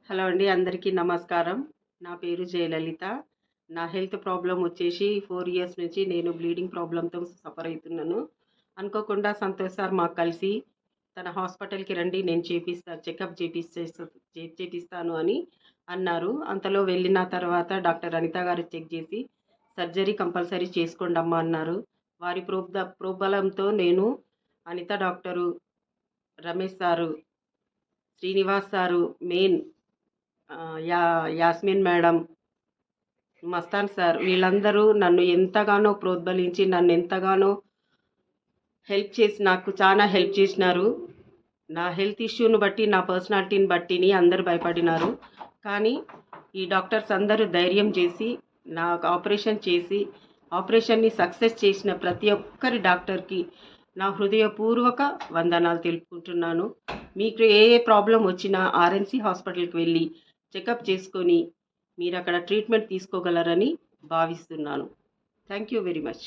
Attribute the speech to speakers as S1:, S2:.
S1: Hello అండి. అందరికీ నమస్కారం. నా పేరు జయలలిత. నా హెల్త్ ప్రాబ్లమ్ వచ్చేసి 4 ఇయర్స్ నుంచి నేను బ్లీడింగ్ ప్రాబ్లమ్‌తో సఫర్ అయితున్నాను. అనుకోకుండా సంతోష్ సార్ మాకు కలిసి తన హాస్పిటల్‌కి రండి, నేను చెకప్ చేపిస్తాను అని అన్నారు. అంతలో వెళ్ళిన తర్వాత డాక్టర్ అనిత గారు చెక్ చేసి సర్జరీ కంపల్సరీ చేసుకోండమ్మా అన్నారు. వారి ప్రోద్బలంతో నేను, Anitha doctor, Ramesh sir, Srinivas sir, main Yasmin madam, Mastan sir, వీళ్ళందరూ నన్ను ఎంతగానో ప్రోద్బలించి నన్ను ఎంతగానో నాకు చాలా హెల్ప్ చేసినారు. నా హెల్త్ ఇష్యూని బట్టి, నా పర్సనాలిటీని బట్టిని అందరూ భయపడినారు. కానీ ఈ డాక్టర్స్ అందరూ ధైర్యం చేసి నాకు ఆపరేషన్ని సక్సెస్ చేసిన ప్రతి ఒక్కరి డాక్టర్కి నా హృదయపూర్వక వందనాలు తెలుపుకుంటున్నాను. మీకు ఏ ప్రాబ్లం వచ్చినా ఆర్ఎన్‌సి హాస్పిటల్‌కి వెళ్ళి చెకప్ చేసుకొని మీరు అక్కడ ట్రీట్మెంట్ తీసుకోగలరని భావిస్తున్నాను. Thank you very much.